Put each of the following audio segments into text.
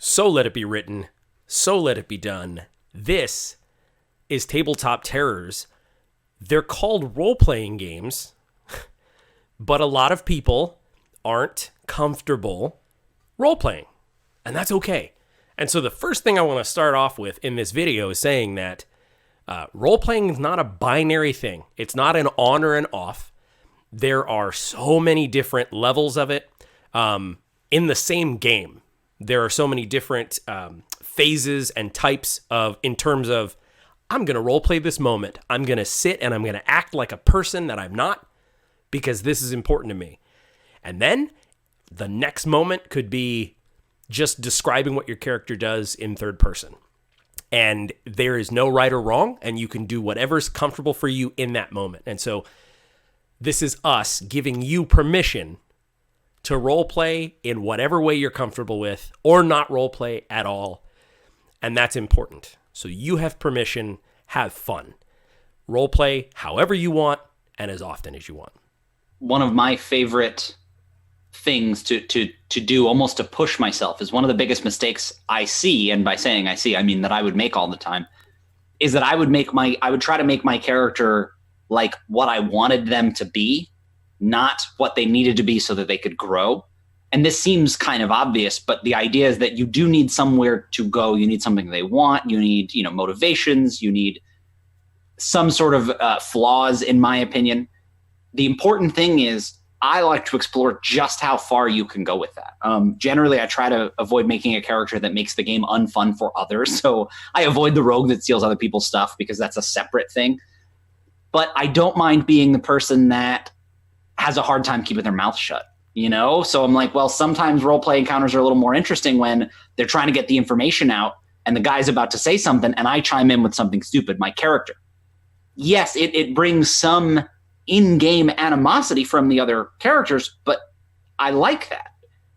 So let it be written, so let it be done. This is Tabletop Terrors. They're called role-playing games, but a lot of people aren't comfortable role-playing, and that's okay. And so the first thing I want to start off with in this video is saying that role-playing is not a binary thing. It's not an on or an off. There are so many different levels of it in the same game. There are so many different phases and types in terms of, I'm going to role play this moment. I'm going to sit and I'm going to act like a person that I'm not because this is important to me. And then the next moment could be just describing what your character does in third person. And there is no right or wrong, and you can do whatever's comfortable for you in that moment. And so this is us giving you permission to role play in whatever way you're comfortable with, or not role play at all. And that's important. So you have permission, have fun. Role play however you want and as often as you want. One of my favorite things to do, almost to push myself, is one of the biggest mistakes I see, and by saying I see, I mean that I would make all the time, is that I would try to make my character like what I wanted them to be, not what they needed to be so that they could grow. And this seems kind of obvious, but the idea is that you do need somewhere to go. You need something they want. You need, motivations. You need some sort of flaws, in my opinion. The important thing is I like to explore just how far you can go with that. Generally, I try to avoid making a character that makes the game unfun for others. So I avoid the rogue that steals other people's stuff because that's a separate thing. But I don't mind being the person that has a hard time keeping their mouth shut, So I'm like, well, sometimes role-play encounters are a little more interesting when they're trying to get the information out and the guy's about to say something and I chime in with something stupid, my character. Yes, it brings some in-game animosity from the other characters, but I like that.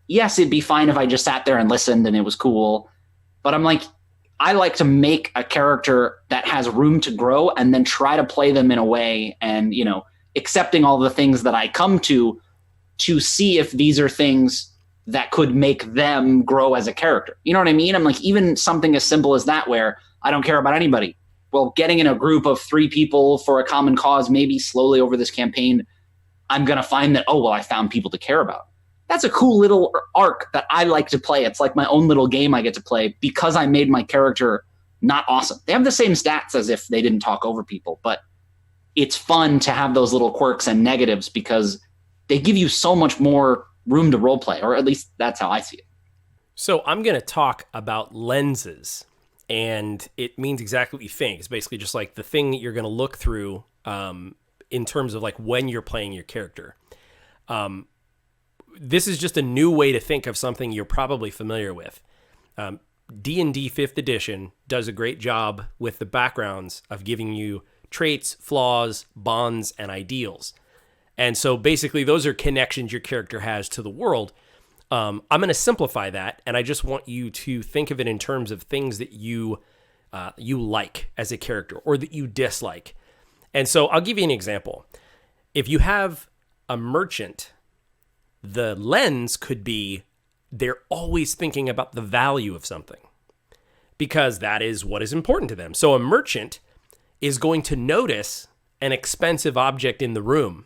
Yes, it'd be fine if I just sat there and listened and it was cool, but I'm like, I like to make a character that has room to grow and then try to play them in a way and, accepting all the things that I come to see if these are things that could make them grow as a character. You know what I mean? I'm like, even something as simple as that, where I don't care about anybody. Well, getting in a group of 3 people for a common cause, maybe slowly over this campaign, I'm going to find that, I found people to care about. That's a cool little arc that I like to play. It's like my own little game I get to play because I made my character not awesome. They have the same stats as if they didn't talk over people, but it's fun to have those little quirks and negatives because they give you so much more room to role play, or at least that's how I see it. So I'm going to talk about lenses, and it means exactly what you think. It's basically just like the thing that you're going to look through in terms of like when you're playing your character. This is just a new way to think of something you're probably familiar with. D&D 5th edition does a great job with the backgrounds of giving you traits, flaws, bonds, and ideals. And so basically those are connections your character has to the world. I'm going to simplify that, and I just want you to think of it in terms of things that you like as a character or that you dislike. And so I'll give you an example. If you have a merchant, the lens could be they're always thinking about the value of something because that is what is important to them. So a merchant is going to notice an expensive object in the room.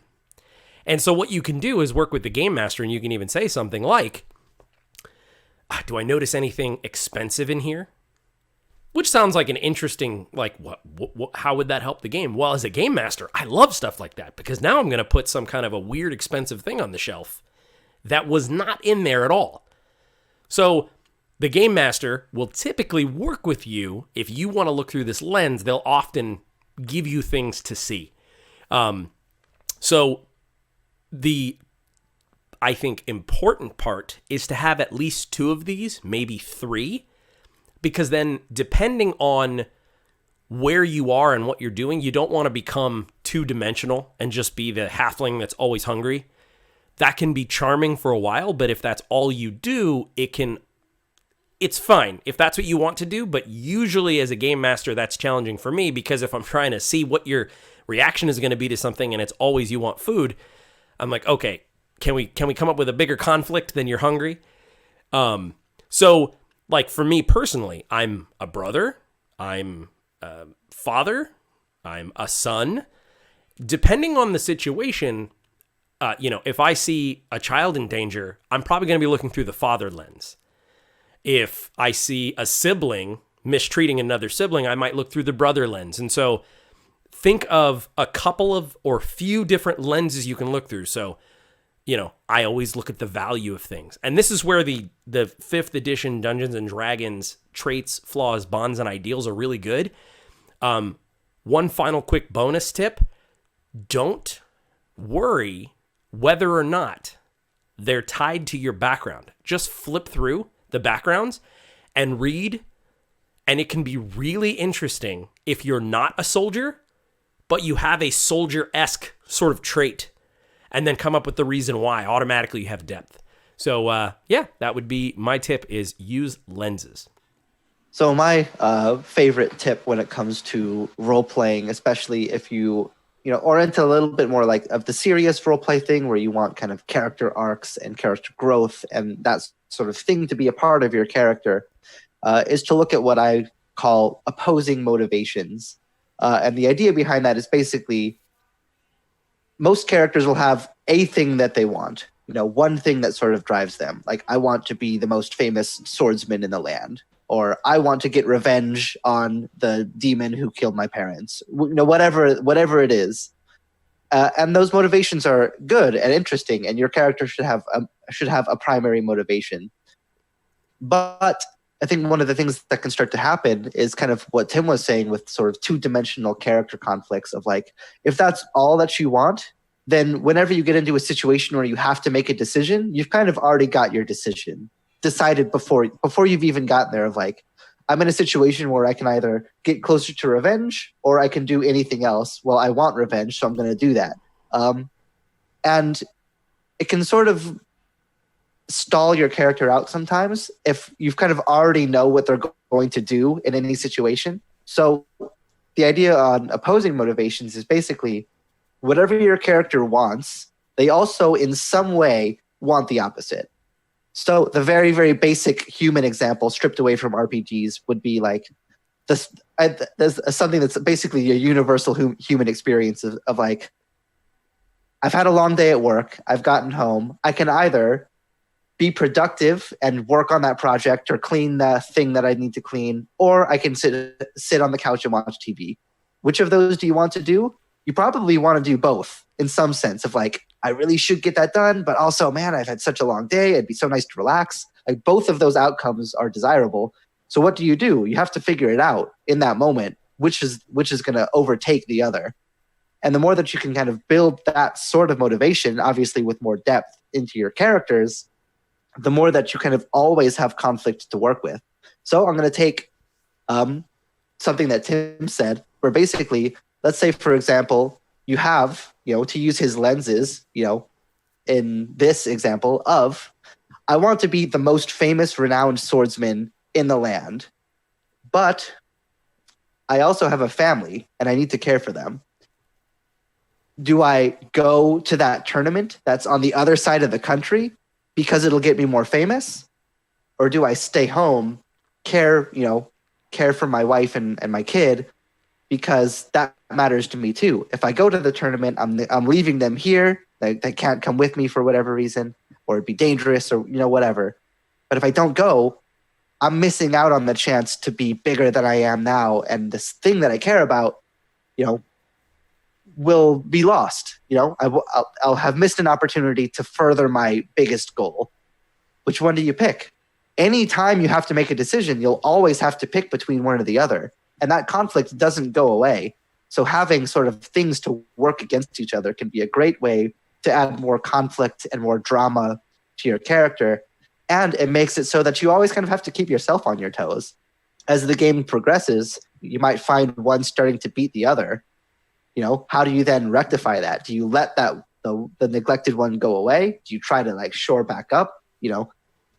And so what you can do is work with the game master, and you can even say something like, do I notice anything expensive in here? Which sounds like an interesting, how would that help the game? Well, as a game master, I love stuff like that because now I'm going to put some kind of a weird expensive thing on the shelf that was not in there at all. So the game master will typically work with you. If you want to look through this lens, they'll often give you things to see. So the, I think, important part is to have at least 2 of these, maybe 3, because then depending on where you are and what you're doing, you don't want to become 2-dimensional and just be the halfling that's always hungry. That can be charming for a while, but if that's all you do, it's fine if that's what you want to do, but usually as a game master, that's challenging for me because if I'm trying to see what your reaction is going to be to something and it's always you want food, I'm like, okay, can we come up with a bigger conflict than you're hungry? So like for me personally, I'm a brother, I'm a father, I'm a son. Depending on the situation, if I see a child in danger, I'm probably going to be looking through the father lens. If I see a sibling mistreating another sibling, I might look through the brother lens. And so think of a couple of or few different lenses you can look through. So, I always look at the value of things. And this is where the 5th edition Dungeons and Dragons traits, flaws, bonds, and ideals are really good. One final quick bonus tip. Don't worry whether or not they're tied to your background. Just flip through the backgrounds and read, and it can be really interesting if you're not a soldier, but you have a soldier-esque sort of trait, and then come up with the reason why. Automatically you have depth. So that would be my tip, is use lenses. So my favorite tip when it comes to role-playing, especially if you or into a little bit more like of the serious role-play thing where you want kind of character arcs and character growth and that sort of thing to be a part of your character, is to look at what I call opposing motivations. And the idea behind that is basically most characters will have a thing that they want, one thing that sort of drives them. Like, I want to be the most famous swordsman in the land, or I want to get revenge on the demon who killed my parents, whatever it is. And those motivations are good and interesting, and your character should have a primary motivation. But I think one of the things that can start to happen is kind of what Tim was saying with sort of two-dimensional character conflicts of like, if that's all that you want, then whenever you get into a situation where you have to make a decision, you've kind of already got your decision decided before you've even gotten there, of like, I'm in a situation where I can either get closer to revenge or I can do anything else. Well, I want revenge, so I'm going to do that. And it can sort of stall your character out sometimes if you've kind of already know what they're going to do in any situation. So the idea on opposing motivations is basically whatever your character wants, they also in some way want the opposite. So the very, very basic human example stripped away from RPGs would be like this. There's something that's basically a universal human experience of like, I've had a long day at work. I've gotten home. I can either be productive and work on that project or clean the thing that I need to clean, or I can sit on the couch and watch TV. Which of those do you want to do? You probably want to do both in some sense of like, I really should get that done, but also, man, I've had such a long day. It'd be so nice to relax. Like, both of those outcomes are desirable. So what do? You have to figure it out in that moment, which is going to overtake the other. And the more that you can kind of build that sort of motivation, obviously with more depth into your characters, the more that you kind of always have conflict to work with. So I'm going to take something that Tim said, where basically, let's say, for example, you have, to use his lenses, in this example of, I want to be the most famous, renowned swordsman in the land, but I also have a family and I need to care for them. Do I go to that tournament that's on the other side of the country because it'll get me more famous? Or do I stay home, care for my wife and my kid, because that matters to me too. If I go to the tournament, I'm leaving them here. They can't come with me for whatever reason, or it'd be dangerous, or whatever. But if I don't go, I'm missing out on the chance to be bigger than I am now, and this thing that I care about, will be lost. I'll have missed an opportunity to further my biggest goal. Which one do you pick? Anytime you have to make a decision, you'll always have to pick between one or the other. And that conflict doesn't go away. So having sort of things to work against each other can be a great way to add more conflict and more drama to your character. And it makes it so that you always kind of have to keep yourself on your toes. As the game progresses, you might find one starting to beat the other. How do you then rectify that? Do you let the neglected one go away? Do you try to like shore back up?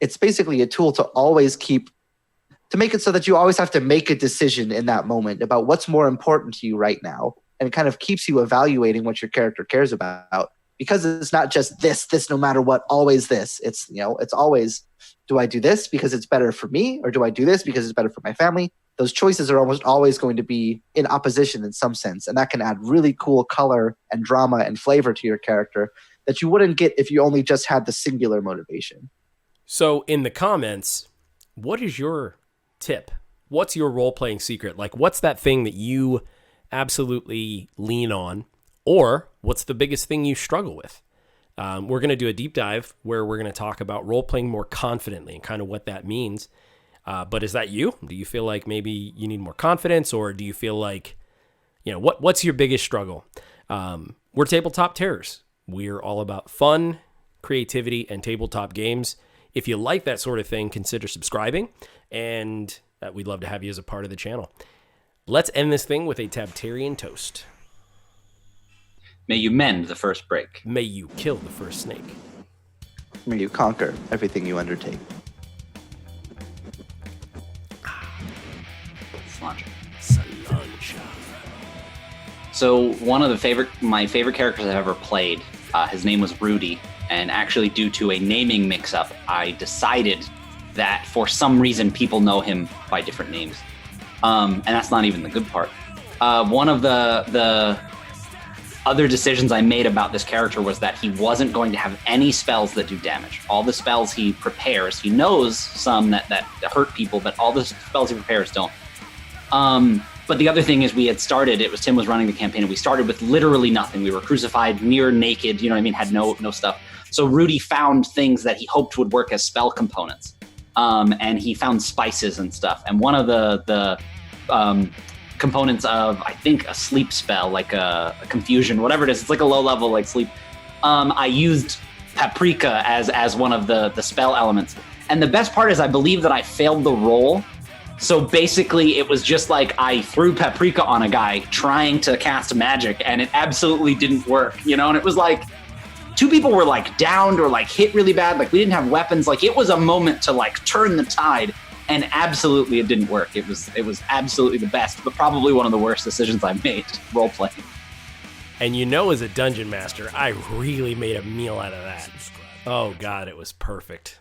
It's basically a tool to always to make it so that you always have to make a decision in that moment about what's more important to you right now. And it kind of keeps you evaluating what your character cares about. because it's not just this no matter what, always this. It's, you know, it's always, do I do this because it's better for me, or do I do this because it's better for my family? Those choices are almost always going to be in opposition in some sense, and that can add really cool color and drama and flavor to your character that you wouldn't get if you only just had the singular motivation. So in the comments, what is your tip? What's your role-playing secret? Like, what's that thing that you absolutely lean on? Or what's the biggest thing you struggle with? We're going to do a deep dive where we're going to talk about role-playing more confidently and kind of what that means. But is that you? Do you feel like maybe you need more confidence, or do you feel like, you know, what's your biggest struggle? We're Tabletop Terrors. We're all about fun, creativity, and tabletop games. If you like that sort of thing, consider subscribing, and we'd love to have you as a part of the channel. Let's end this thing with a Tabtarian toast. May you mend the first break. May you kill the first snake. May you conquer everything you undertake. Cilantro. So one of my favorite characters I've ever played, his name was Rudy, and actually due to a naming mix-up, I decided that for some reason people know him by different names, and that's not even the good part. One of the other decisions I made about this character was that he wasn't going to have any spells that do damage. All the spells he prepares, he knows some that hurt people, but all the spells he prepares don't. But the other thing is Tim was running the campaign, and we started with literally nothing. We were crucified, near naked, you know what I mean, had no stuff. So Rudy found things that he hoped would work as spell components. And he found spices and stuff. And one of the components of, I think, a sleep spell, like a confusion, whatever it is, it's like a low level, like sleep. I used paprika as one of the spell elements. And the best part is I believe that I failed the roll. So basically it was just like I threw paprika on a guy trying to cast magic, and it absolutely didn't work, you know? And it was like, two people were like downed or like hit really bad. Like we didn't have weapons. Like it was a moment to like turn the tide, and absolutely it didn't work. It was absolutely the best, but probably one of the worst decisions I've made role playing. And you know, as a dungeon master, I really made a meal out of that. Oh God, it was perfect.